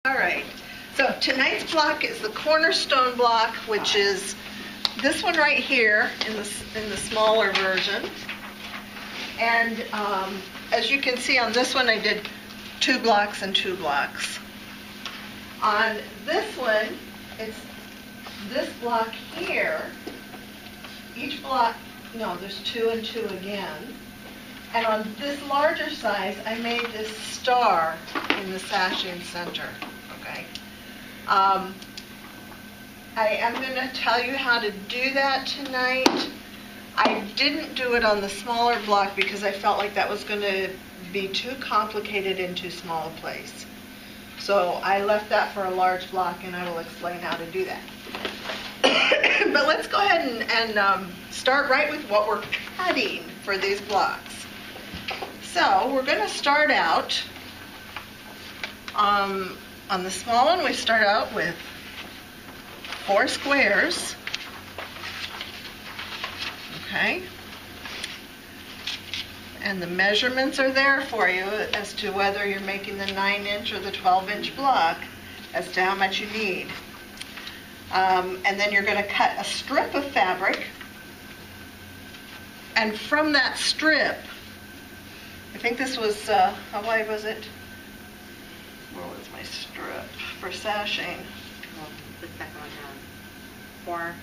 All right, so tonight's block is the Cornerstone block, which is this one right here in the smaller version. And as you can see on this one, I did 2 blocks and 2 blocks. On this one, it's this block here. Each block, no, there's 2 and 2 again. And on this larger size, I made this star in the sashing center, okay? I am going to tell you how to do that tonight. I didn't do it on the smaller block because I felt like that was going to be too complicated in too small a place. So I left that for a large block, and I will explain how to do that. But let's go ahead and start right with what we're cutting for these blocks. So we're going to start out, on the small one, we start out with 4 squares, okay? And the measurements are there for you as to whether you're making the 9-inch or the 12-inch block as to how much you need. And then you're going to cut a strip of fabric, and from that strip, I think this was, how wide was it? Where was my strip for sashing? Well, the second one down. 4.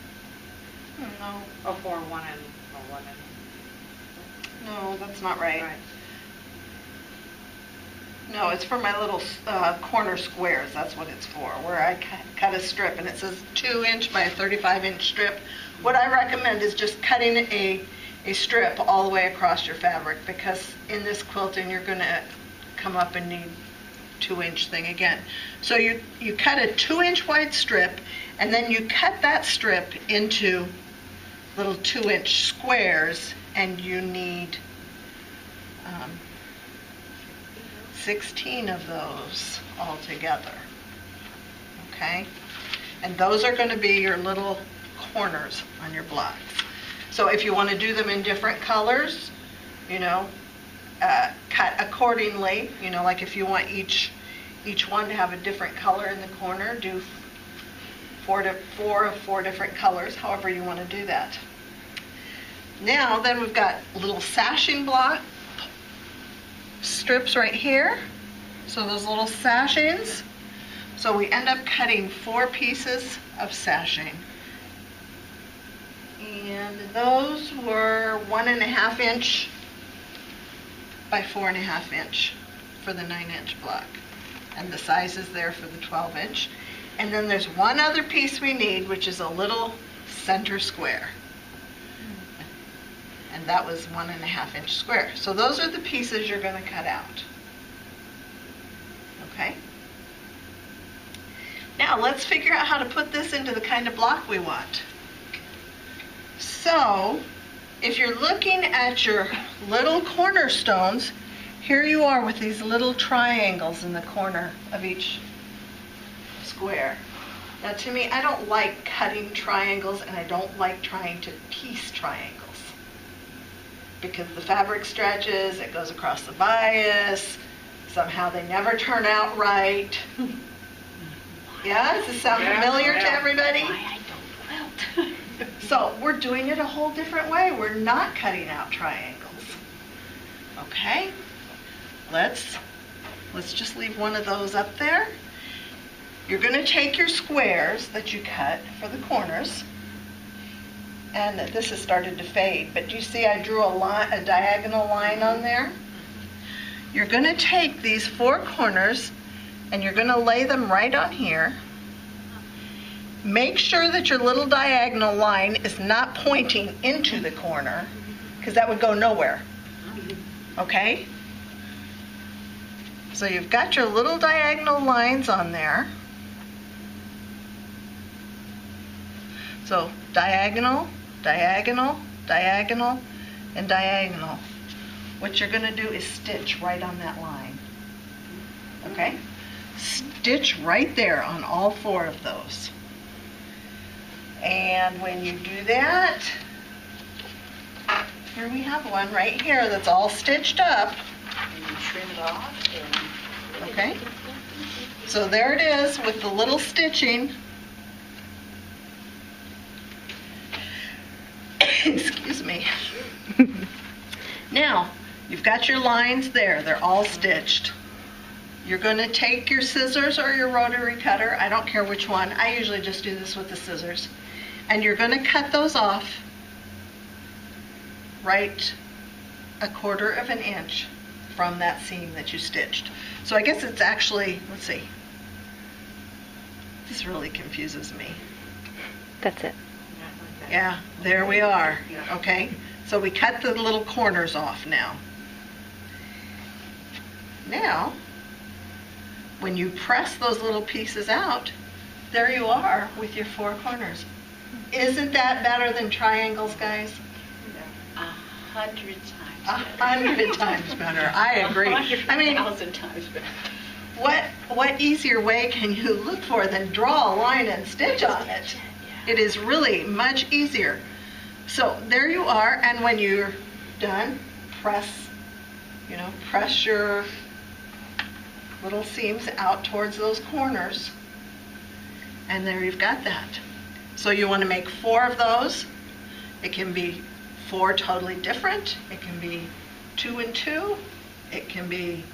No. Oh, 4, 1 and 1 and. No, that's not right. Right. No, it's for my little corner squares. That's what it's for, where I cut a strip, and it says 2-inch by a 35-inch strip. What I recommend is just cutting a strip all the way across your fabric, because in this quilting you're going to come up and need 2-inch thing again. So you cut a 2-inch wide strip, and then you cut that strip into little 2-inch squares, and you need 16 of those all together, okay? And those are going to be your little corners on your blocks. So if you want to do them in different colors, you know, cut accordingly. You know, like if you want each one to have a different color in the corner, do 4 of 4 different colors, however you want to do that. Now, then we've got little sashing block strips right here. So those little sashings. So we end up cutting 4 pieces of sashing. And those were 1.5 inch by 4.5 inch for the 9-inch block. And the size is there for the 12-inch. And then there's one other piece we need, which is a little center square. And that was 1.5 inch square. So those are the pieces you're going to cut out. Okay? Now let's figure out how to put this into the kind of block we want. So, if you're looking at your little cornerstones, here you are with these little triangles in the corner of each square. Now to me, I don't like cutting triangles, and I don't like trying to piece triangles, because the fabric stretches, it goes across the bias, somehow they never turn out right. Yeah, does this sound familiar to everybody? Why I don't quilt. So we're doing it a whole different way. We're not cutting out triangles. Okay? Let's just leave one of those up there. You're going to take your squares that you cut for the corners, and this has started to fade, but you see I drew a diagonal line on there? You're going to take these 4 corners and you're going to lay them right on here. Make sure that your little diagonal line is not pointing into the corner, because that would go nowhere. Okay? So you've got your little diagonal lines on there. So diagonal, diagonal, diagonal, and diagonal. What you're going to do is stitch right on that line. Okay? Stitch right there on all 4 of those. And when you do that, here we have one right here that's all stitched up. And you trim it off. Okay? So there it is with the little stitching. Excuse me. Now, you've got your lines there. They're all stitched. You're going to take your scissors or your rotary cutter. I don't care which one. I usually just do this with the scissors. And you're going to cut those off right 1/4 of an inch from that seam that you stitched. So I guess it's actually, let's see. This really confuses me. That's it. Yeah, there we are. Okay, so we cut the little corners off now. Now, when you press those little pieces out, there you are with your 4 corners. Isn't that better than triangles, guys? 100 times. 100 times better. I agree. I mean, 1,000 times better. what easier way can you look for than draw a line and stitch on it? It is really much easier. So there you are, and when you're done, press your little seams out towards those corners, and there you've got that. So you want to make 4 of those. It can be 4 totally different. It can be 2 and 2. It can be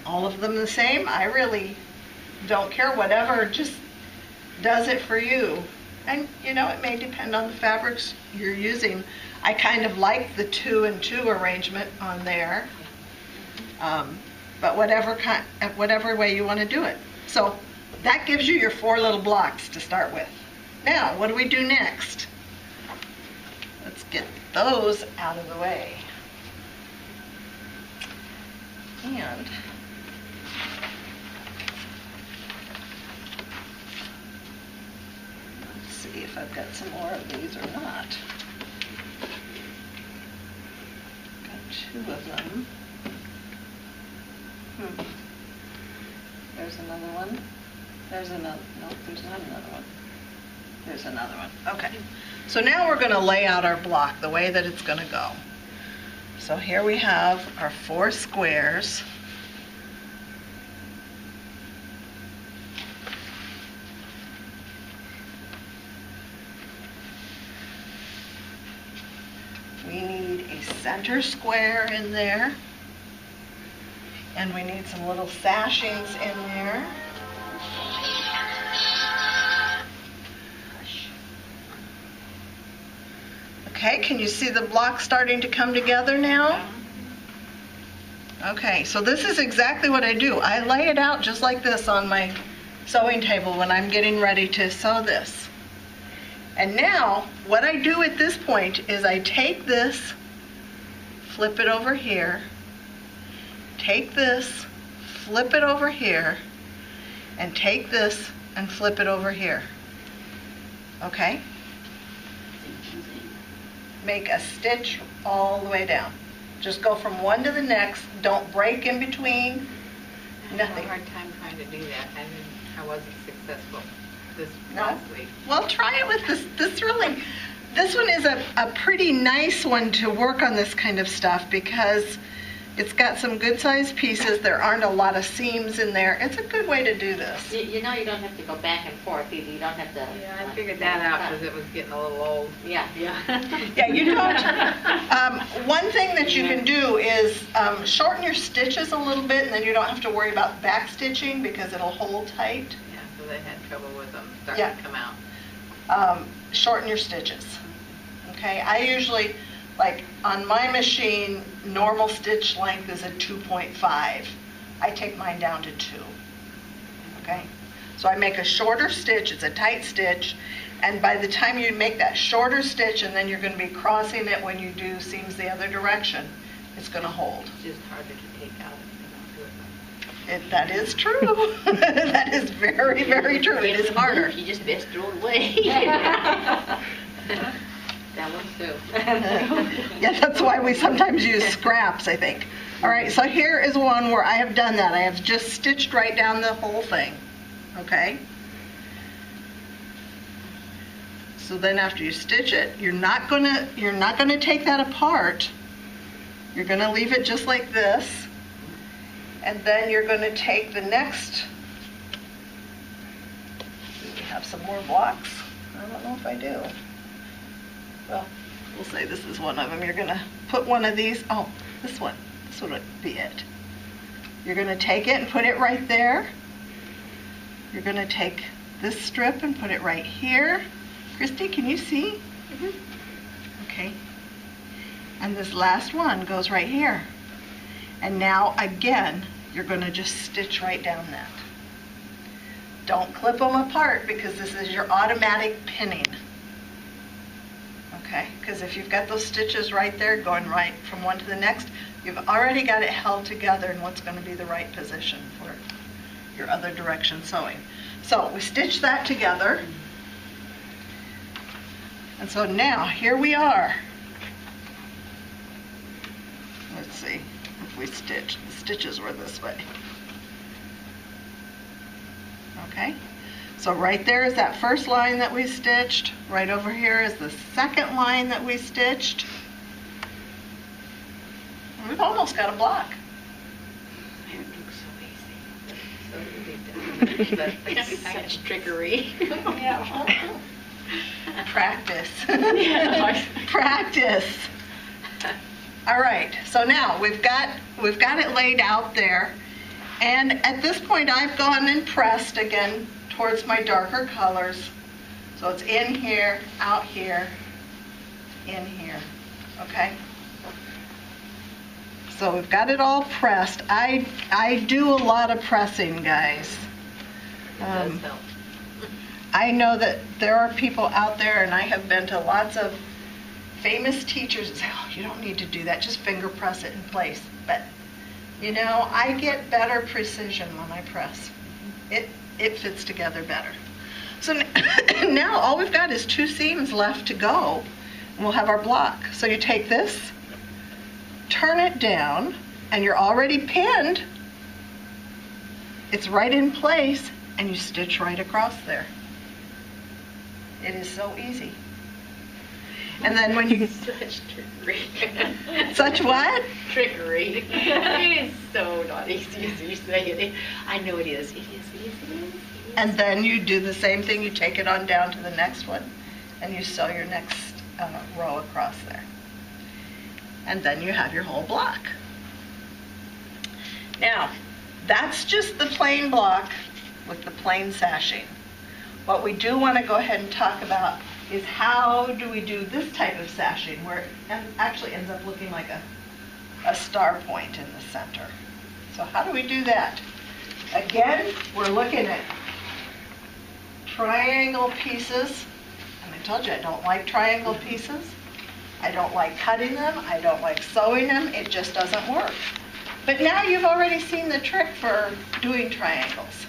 all of them the same. I really don't care, whatever just does it for you. And it may depend on the fabrics you're using. I kind of like the 2 and 2 arrangement on there, but whatever way you want to do it. So that gives you your 4 little blocks to start with. Now, what do we do next? Let's get those out of the way. And let's see if I've got some more of these or not. Got 2 of them. There's another one. There's another, no, there's not another one. There's another one. Okay. So now we're going to lay out our block the way that it's going to go. So here we have our 4 squares. We need a center square in there. And we need some little sashings in there. Okay, can you see the block starting to come together now? Okay, so this is exactly what I do. I lay it out just like this on my sewing table when I'm getting ready to sew this. And now, what I do at this point is I take this, flip it over here, take this, flip it over here, and take this and flip it over here. Okay? Make a stitch all the way down. Just go from one to the next. Don't break in between. I Nothing. had a hard time trying to do that. I wasn't successful this last week. Well, try it with this. This one is a pretty nice one to work on this kind of stuff because it's got some good sized pieces. There aren't a lot of seams in there. It's a good way to do this. You know you don't have to go back and forth either. You don't have to... Yeah, I figured that out because it was getting a little old. Yeah. Yeah, you don't. One thing that you can do is shorten your stitches a little bit, and then you don't have to worry about back stitching because it'll hold tight. Yeah, so they had trouble with them starting to come out. Shorten your stitches. Okay, I usually, like on my machine, normal stitch length is a 2.5. I take mine down to 2. Okay, so I make a shorter stitch. It's a tight stitch, and by the time you make that shorter stitch, and then you're going to be crossing it when you do seams the other direction, it's going to hold. It's just harder to take out if you don't do it. That is true. That is very, very true. It is harder. You just best throw it away. That one too. Yeah, that's why we sometimes use scraps, I think. All right, so here is one where I have done that. I have just stitched right down the whole thing. Okay? So then after you stitch it, you're not gonna take that apart. You're gonna leave it just like this. And then you're gonna take the next have some more blocks. I don't know if I do. Well, we'll say this is one of them. You're gonna put one of these, oh, this one. This would be it. You're gonna take it and put it right there. You're gonna take this strip and put it right here. Christy, can you see? Okay. And this last one goes right here. And now again, you're gonna just stitch right down that. Don't clip them apart because this is your automatic pinning. Okay, because if you've got those stitches right there going right from one to the next, you've already got it held together in what's going to be the right position for your other direction sewing. So we stitch that together. And so now here we are. Let's see if we stitch. The stitches were this way. Okay. So right there is that first line that we stitched. Right over here is the second line that we stitched. And we've almost got a block. That's such trickery. Yeah. Practice. Yeah. Practice. All right. So now we've got it laid out there. And at this point I've gone and pressed again towards my darker colors. So it's in here, out here, in here, okay? So we've got it all pressed. I do a lot of pressing, guys. It does help. I know that there are people out there, and I have been to lots of famous teachers that say, oh, you don't need to do that, just finger press it in place. But, you know, I get better precision when I press. It fits together better. So now all we've got is 2 seams left to go, and we'll have our block. So you take this, turn it down, and you're already pinned. It's right in place, and you stitch right across there. It is so easy. And then when you... Such trickery. Such what? Trickery. It is so not easy as you say it. I know it is. It is. And then you do the same thing. You take it on down to the next one, and you sew your next row across there. And then you have your whole block. Now, that's just the plain block with the plain sashing. What we do want to go ahead and talk about is how do we do this type of sashing where it actually ends up looking like a star point in the center. So how do we do that? Again, we're looking at triangle pieces, and I told you I don't like triangle pieces. I don't like cutting them. I don't like sewing them. It just doesn't work. But now you've already seen the trick for doing triangles.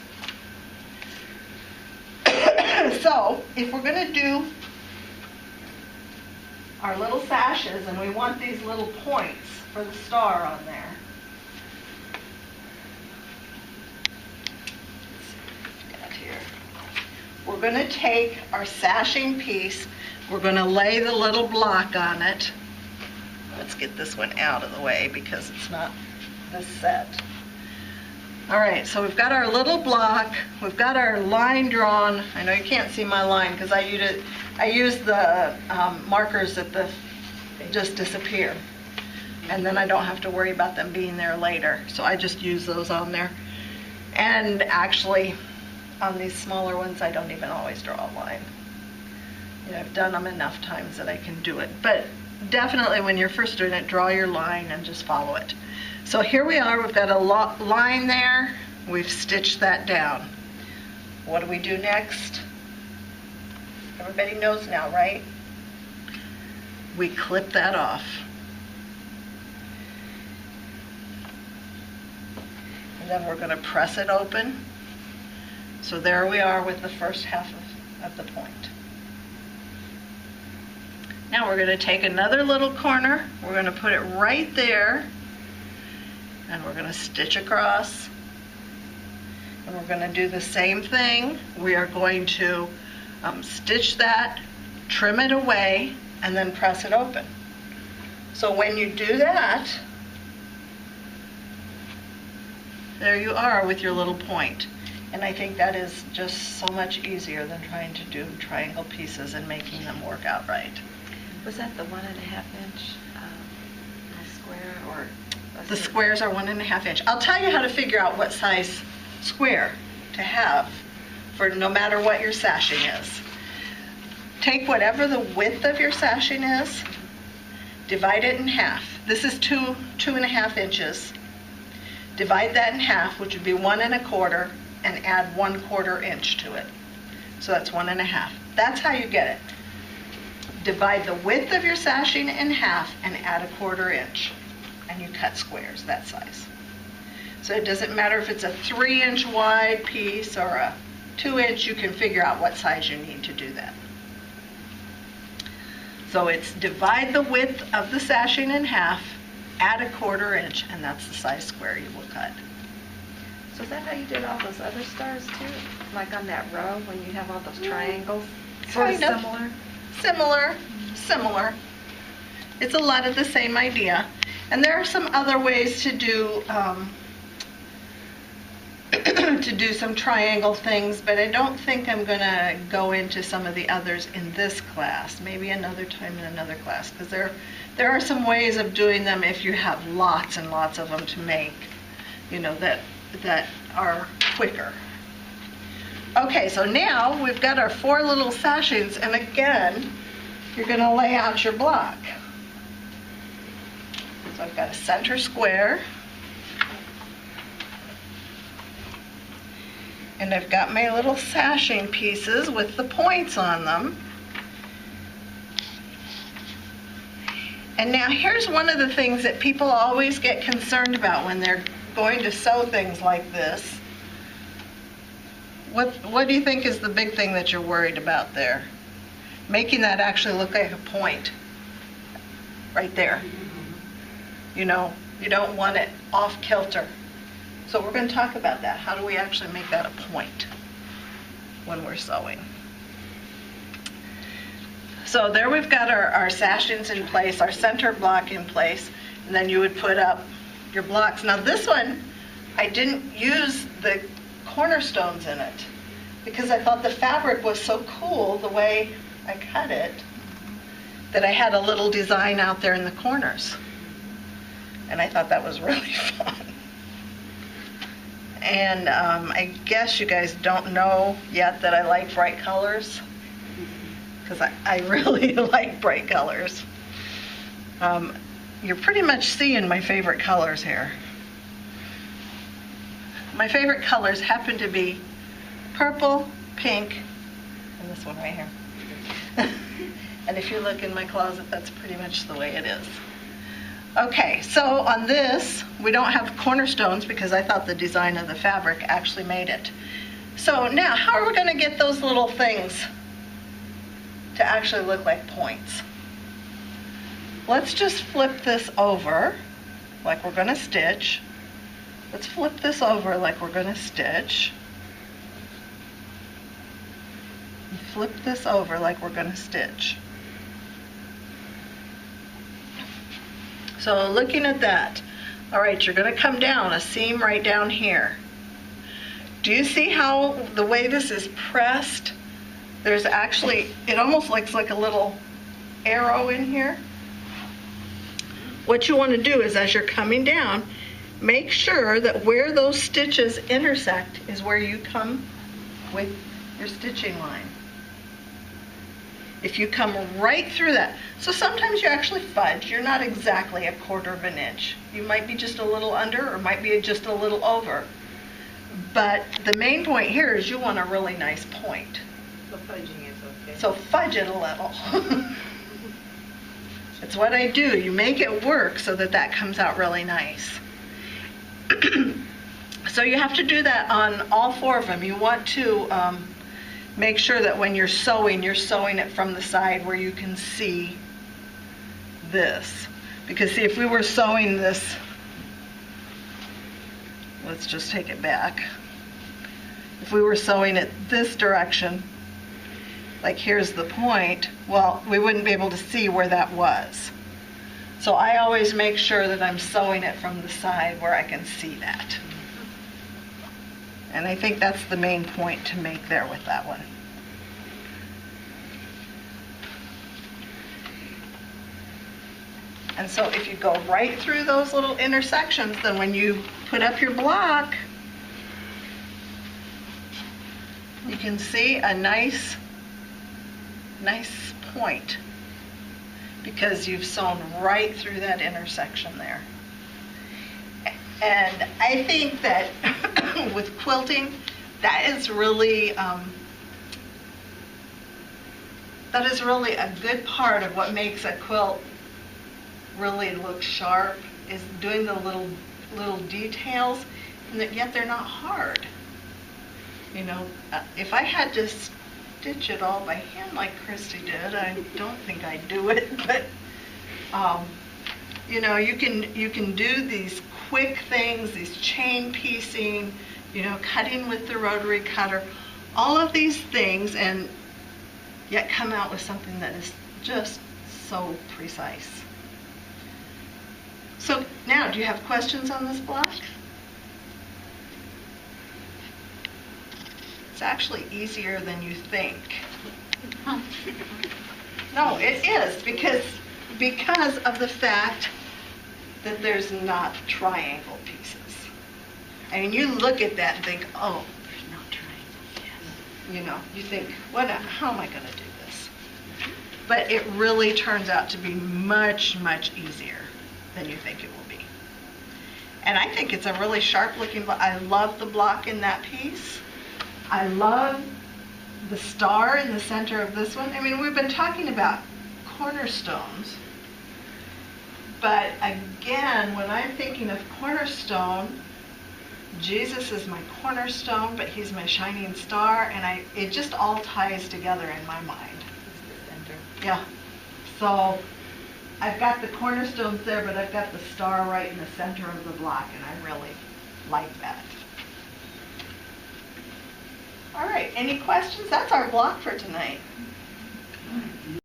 So if we're going to do our little sashes, and we want these little points for the star on there, we're going to take our sashing piece, we're going to lay the little block on it. Let's get this one out of the way because it's not this set. All right, so we've got our little block, we've got our line drawn. I know you can't see my line because I use the markers that just disappear. And then I don't have to worry about them being there later. So I just use those on there. And actually, on these smaller ones, I don't even always draw a line. You know, I've done them enough times that I can do it. But definitely when you're first doing it, draw your line and just follow it. So here we are, we've got a line there, we've stitched that down. What do we do next? Everybody knows now, right? We clip that off. And then we're going to press it open. So there we are with the first half of the point. Now we're going to take another little corner, we're going to put it right there, and we're going to stitch across. And we're going to do the same thing. We are going to stitch that, trim it away, and then press it open. So when you do that, there you are with your little point. And I think that is just so much easier than trying to do triangle pieces and making them work out right. Was that the 1.5 inch square or? The squares are 1.5 inch. I'll tell you how to figure out what size square to have for no matter what your sashing is. Take whatever the width of your sashing is, divide it in half. This is 2.5 inches. Divide that in half, which would be 1.25, and add 1/4 inch to it. So that's 1.5. That's how you get it. Divide the width of your sashing in half and add 1/4 inch. And you cut squares that size. So it doesn't matter if it's a 3-inch wide piece or a 2-inch, you can figure out what size you need to do that. So it's divide the width of the sashing in half, add 1/4 inch, and that's the size square you will cut. So is that how you did all those other stars too? Like on that row when you have all those triangles? Sort of Kind of. similar? Similar. It's a lot of the same idea. And there are some other ways to do to do some triangle things, but I don't think I'm going to go into some of the others in this class. Maybe another time in another class, because there are some ways of doing them if you have lots and lots of them to make, you know, that are quicker. Okay, so now we've got our 4 little sashings, and again, you're going to lay out your block. So I've got a center square, and I've got my little sashing pieces with the points on them. And now here's one of the things that people always get concerned about when they're going to sew things like this. What do you think is the big thing that you're worried about there? Making that actually look like a point right there. You know, you don't want it off kilter. So we're going to talk about that. How do we actually make that a point when we're sewing? So there we've got our sashings in place, our center block in place, and then you would put up your blocks. Now this one, I didn't use the cornerstones in it because I thought the fabric was so cool the way I cut it that I had a little design out there in the corners. And I thought that was really fun. And I guess you guys don't know yet that I like bright colors, because I really like bright colors. You're pretty much seeing my favorite colors here. My favorite colors happen to be purple, pink, and this one right here. And if you look in my closet, that's pretty much the way it is. Okay, so on this, we don't have cornerstones because I thought the design of the fabric actually made it. So now, how are we going to get those little things to actually look like points? Let's just flip this over like we're going to stitch. Let's flip this over like we're going to stitch. And flip this over like we're going to stitch. So looking at that, all right, you're going to come down a seam right down here. Do you see how the way this is pressed, there's actually, it almost looks like a little arrow in here? What you want to do is as you're coming down, make sure that where those stitches intersect is where you come with your stitching line. If you come right through that, so sometimes you actually fudge. You're not exactly 1/4 inch. You might be just a little under or might be just a little over. But the main point here is you want a really nice point. So fudging is okay. So fudge it a little. It's what I do. You make it work so that that comes out really nice. So you have to do that on all 4 of them. You want to make sure that when you're sewing it from the side where you can see this. Because see, if we were sewing this, let's just take it back. If we were sewing it this direction, like here's the point, well, we wouldn't be able to see where that was. So I always make sure that I'm sewing it from the side where I can see that. And I think that's the main point to make there with that one. And so if you go right through those little intersections, then when you put up your block, you can see a nice point because you've sewn right through that intersection there. And I think that with quilting, that is really a good part of what makes a quilt really look sharp, is doing the little details, and that yet they're not hard. You know, if I had to stitch it all by hand like Christy did, I don't think I'd do it, but you know, you can do these quick things, these chain piecing, you know, cutting with the rotary cutter, all of these things, and yet come out with something that is just so precise. So now, do you have questions on this block? It's actually easier than you think. No, it is, because of the fact that there's not triangle pieces. I mean, you look at that and think, oh, there's no triangle. Yes. You know, you think, how am I going to do this? But it really turns out to be much, much easier than you think it will be. And I think it's a really sharp looking block. I love the block in that piece. I love the star in the center of this one. I mean, we've been talking about cornerstones, but again, when I'm thinking of cornerstone, Jesus is my cornerstone, but he's my shining star, and it just all ties together in my mind. It's the center. Yeah. So I've got the cornerstones there, but I've got the star right in the center of the block, and I really like that. All right, any questions? That's our block for tonight.